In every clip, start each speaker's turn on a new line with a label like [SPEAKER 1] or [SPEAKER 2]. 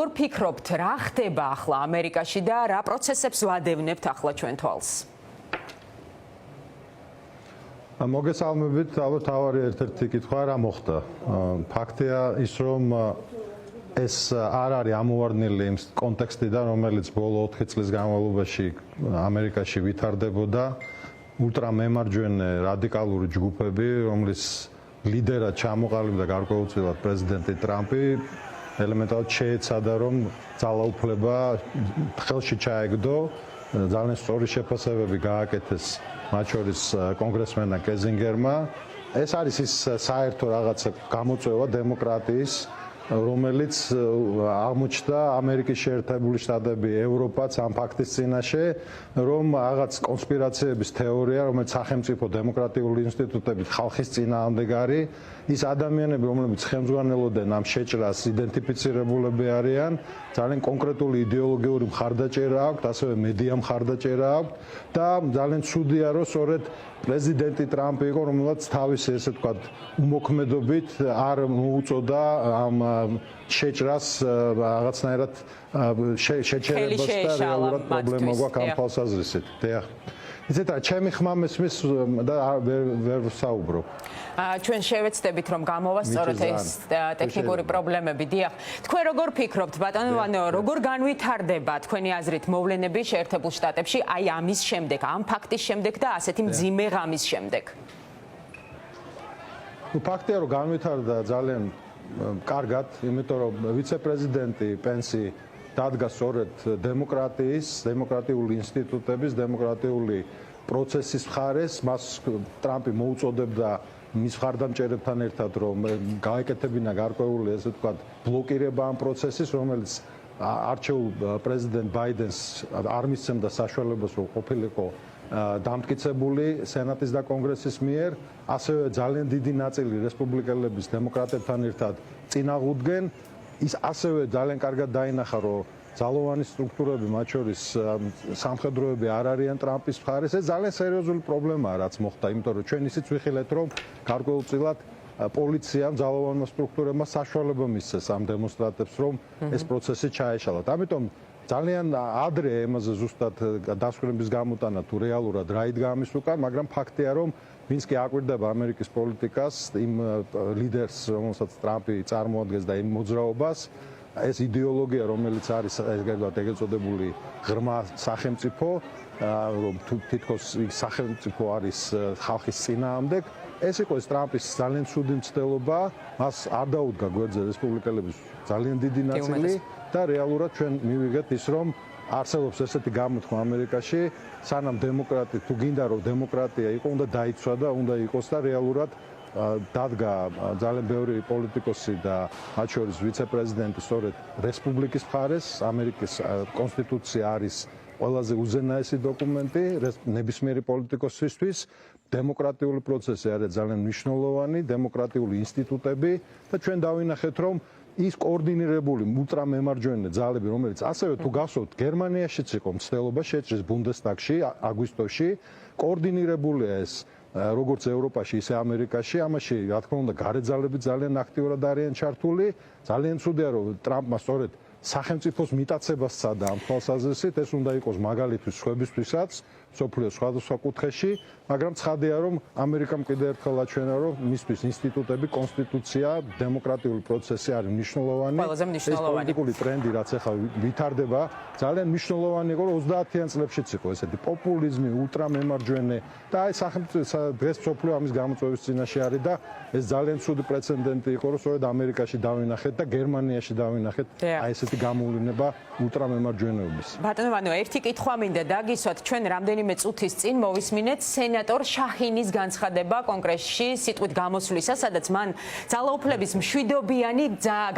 [SPEAKER 1] როგორ ფიქრობთ, რა ხდება ახლა ამერიკაში და რა პროცესებს ვადევნებთ ახლა ჩვენ თვალს?
[SPEAKER 2] მოგესალმებით, ალბათ თავარი ერთ-ერთი კითხვა რა მოხდა. ფაქტია ის, რომ ეს არ არის ამოვარდნილი იმ კონტექსტიდან, რომელიც ბოლო 4 წლის განმავლობაში ამერიკაში ვითარდებოდა. ულტრამემარჯვენე რადიკალური ჯგუფები, რომლის ლიდერად ჩამოყალიბდა გარკვეულწილად პრეზიდენტი ტრამპი, ელემენტარულად შეეცადა, რომ ძალაუფლება ხელში ჩაეგდო, ძალიან სწორი შეფასებები გააკეთეს მათ შორის კონგრესმენმა კეზინგერმა. ეს არის ის საერთო რაღაცა გამოწვევა დემოკრატიის, რომელიც აღმოჩნდა ამერიკის შეერთებული შტატები, ევროპაც ამ ფაქტის წინაშე, რომ რაღაც კონსპირაციების თეორია, რომელიც სახელმწიფო დემოკრატიული ინსტიტუტებით ხალხის წინააღმდეგ არის, ის ადამიანები, რომლებიც ხელმძღვანელობენ ამ შეჭრას, იდენტიფიცირებულები არიან, ძალიან კონკრეტული იდეოლოგიური მხარდაჭერა აქვთ, ასევე მედია მხარდაჭერა აქვთ და ძალიან ცუდია, რომ სწორედ პრეზიდენტი ტრამპი იყო, რომელსაც თავისი ესე ვთქვათ უმოქმედობით არ მოუწოდა ამ შეჭრას რაღაცნაირად შეჩერებას და რეალურად პრობლემა გვაქვს ამ თვალსაზრისით. დიახ. იცით რა, ჩემი ხმა მესმის და ვერ ვსაუბრობ.
[SPEAKER 1] ჩვენ შევეცდებით რომ გამოვა სწორედ ეს ტექნიკური პრობლემები. დიახ. თქვენ როგორ ფიქრობთ, ბატონო ვანო, როგორ განვითარდება თქვენი აზრით მოვლენები შეერთებულ შტატებში აი ამის შემდეგ, ამ ფაქტის შემდეგ და ასეთი მძიმე ღამის შემდეგ?
[SPEAKER 2] ფაქტია რომ განვითარდა ძალიან კარგად, იმიტომ რომ ვიცე-პრეზიდენტი პენსი დადგა სწორედ დემოკრატიის, დემოკრატიული ინსტიტუტების, დემოკრატიული პროცესის მხარეს, მას ტრამპი მოუწოდებდა მის მხარდამჭერებთან ერთად, რომ გაეკეთებინა გარკვეული, ესე ვთქვათ, ბლოკირება ამ პროცესის, რომელიც არჩეულ პრეზიდენტ ბაიდენს არ მისცემდა საშუალებას, რომ ყოფილიყო დამტკიცებული სენატის და კონგრესის მიერ, ასევე ძალიან დიდი ნაწილი რესპუბლიკელების დემოკრატებთან ერთად წინააღმდნენ. ის ასევე ძალიან კარგად დაინახა, რომ ძალოვანი სტრუქტურები, მათ შორის სამხედროები არ არიან ტრამპის მხარეს. ეს ძალიან სერიოზული პრობლემაა, რაც მოხდა, იმიტომ რომ ჩვენ ისიც ვიხილეთ, რომ გარკვეულწილად პოლიციამ, ძალოვანმა სტრუქტურებმა საშუალება მისცეს ამ დემონსტრანტებს, რომ ეს პროცესი ჩაეშალათ. ამიტომ ძალიან ადრე ემაზე ზუსტად დასკვნების გამოტანა თუ რეალურად რა იდგა ამის უკან, მაგრამ ფაქტია, რომ ვინც კი აკვირდება ამერიკის პოლიტიკას, იმ ლიდერს, რომელსაც ტრამპი წარმოადგენს და იმ მოძრაობას, ეს იდეოლოგია, რომელიც არის ეგრეთ წოდებული ღრმა სახელმწიფო, რომ თითქოს სახელმწიფო არის ხალხის წინააღმდეგ, ეს იყო ეს ტრამპის ძალიან ცუდი მცდელობა, მას არ დაუდგა გვერდზე რესპუბლიკელების ძალიან დიდი ნაწილი და რეალურად ჩვენ მივიღეთ ის, რომ არსებობს ესეთი გამოთქმა ამერიკაში, სანამ დემოკრატი თუ გინდა რომ დემოკრატია იყო, უნდა დაიცვა და უნდა იყოს და რეალურად დადგა ძალიან ბევრი პოლიტიკოსი და მათ შორის ვიცე-პრეზიდენტი სწორედ რესპუბლიკის მხარეს. ამერიკის კონსტიტუცია არის ყველაზე უზენაესი დოკუმენტი ნებისმიერი პოლიტიკოსისთვის. დემოკრატიული პროცესი არის ძალიან მნიშვნელოვანი, დემოკრატიული ინსტიტუტები და ჩვენ დავინახეთ, რომ ის კოორდინირებული ულტრამემარჯვენე ძალები, რომელიც ასევე თუ გახსოვთ, გერმანიაშიც იყო მცდელობა შეჭრის ბუნდესტაგში აგვისტოში, კოორდინირებულია ეს როგორც ევროპაში, ისე ამერიკაში. ამაში, რა თქმა უნდა, გარე ძალები ძალიან აქტიურად არიან ჩართული. ძალიან ცუდია, რომ ტრამპმა სწორედ სახელმწიფოს მიტაცებას სცადა ამ თვალსაზრისით, ეს უნდა იყოს მაგალითის სხვებისთვისაც, სოფლიოს სხვადასხვა კუთხეში, მაგრამ ცხადია, რომ ამერიკამ კიდევ ერთხელ აჩვენა, რომ მისთვის ინსტიტუტები, კონსტიტუცია, დემოკრატიული პროცესი არის მნიშვნელოვანი. ეს პოლიტიკური ტრენდი, რაც ახლა ვითარდება, ძალიან მნიშვნელოვანი იყო, რომ 30-იან წლებშიც იყო ესეთი პოპულიზმი, ულტრამემარჯვენე და აი სახელმწიფო დღეს სოფლიო ამის გამოწვევის წინაშე არის და ეს ძალიან ცუდი პრეცედენტი იყო, რომ სწორედ ამერიკაში დავინახეთ და გერმანიაში დავინახეთ აი ესეთი გამოვლინება ულტრამემარჯვენეობის.
[SPEAKER 1] ბატონო ვანო, ერთი კითხვა მინდა დაგისვათ, ჩვენ რამდენიმე წუთის წინ მოვისმინეთ სენატორ შაჰინის განცხადება კონგრესში სიტყვით გამოსვლისა, სადაც მან ძალაუფლების მშვიდობიანი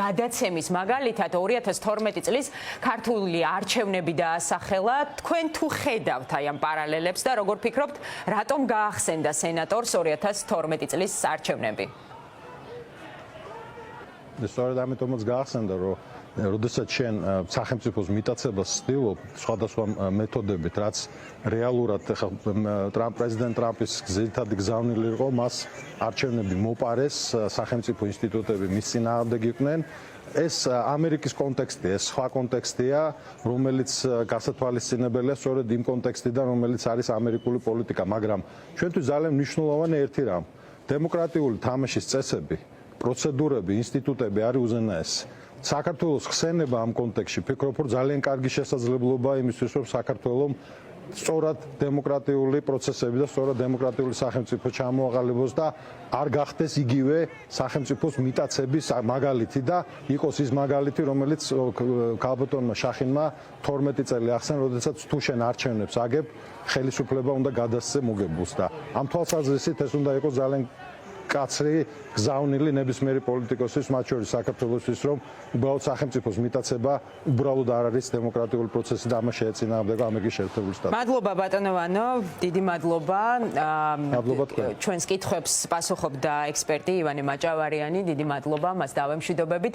[SPEAKER 1] გადაცემის მაგალითად 2012 წლის ქართული არჩევნები დაასახელა. თქვენ თუ ხედავთ აი ამ პარალელებს და როგორ ფიქრობთ, რატომ გაახსენდა სენატორს 2012 წლის არჩევნები?
[SPEAKER 2] სწორედ ამიტომაც გაახსენდა, რომ როდესაც შენ სახელმწიფოს მიტაცებას ცდილობ სხვადასხვა მეთოდებით, რაც რეალურად პრეზიდენტ ტრამპის ძირითადი გზავნილი იყო, მას არჩევნები მოპარეს, სახელმწიფო ინსტიტუტები მის წინააღმდეგ იყვნენ. ეს ამერიკის კონტექსტია, ეს სხვა კონტექსტია, რომელიც გასათვალისწინებელია სწორედ იმ კონტექსტიდან, რომელიც არის ამერიკული პოლიტიკა, მაგრამ ჩვენთვის ძალიან მნიშვნელოვანი ერთი რამ, დემოკრატიული თამაშის წესები, პროცედურები, ინსტიტუტები არის უზენაესი. საქართველოს ხსენება ამ კონტექსტში ფიქრობ, რომ ძალიან კარგი შესაძლებლობაა იმისთვის, რომ საქართველოს სწორად დემოკრატიული პროცესები და სწორად დემოკრატიული სახელმწიფო ჩამოაყალიბოს და არ გახდეს იგივე სახელმწიფოს მიტაცების მაგალითი და იყოს ის მაგალითი, რომელიც ქალბატონმა შახინმა 12 წელი ახსენა, როდესაც თუ შენ არჩევნებს აგებ, ხელისუფლება უნდა გადასცე მოგებულს და ამ თვალსაზრისით ეს უნდა იყოს ძალიან კაცრი გზავნილი ნებისმიერი პოლიტიკოსის, მათ შორის საქართველოსთვის, რომ უბრალოდ სახელმწიფოს მიტაცება უბრალოდ არ არის დემოკრატიული პროცესი და ამას შეეწინააღმდება ამერიკის შეერთებული შტატები.
[SPEAKER 1] მადლობა ბატონო ვანო, დიდი მადლობა.
[SPEAKER 2] მადლობა თქვენ.
[SPEAKER 1] ჩვენს კითხვებს პასუხობდა ექსპერტი ივანე მაჭავარიანი, დიდი მადლობა, მას დავემშვიდობებით.